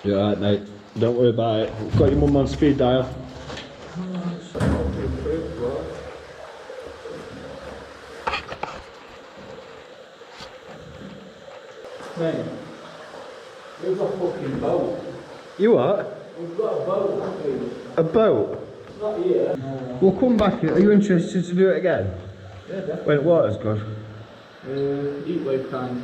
You're alright, mate. Don't worry about it. We've got your mum on speed dial. Mate, we've got a fucking boat. You what? We've got a boat, haven't we? A boat? It's not here. We'll come back. Are you interested to do it again? Yeah, definitely. When the water's good? Heat wave kind.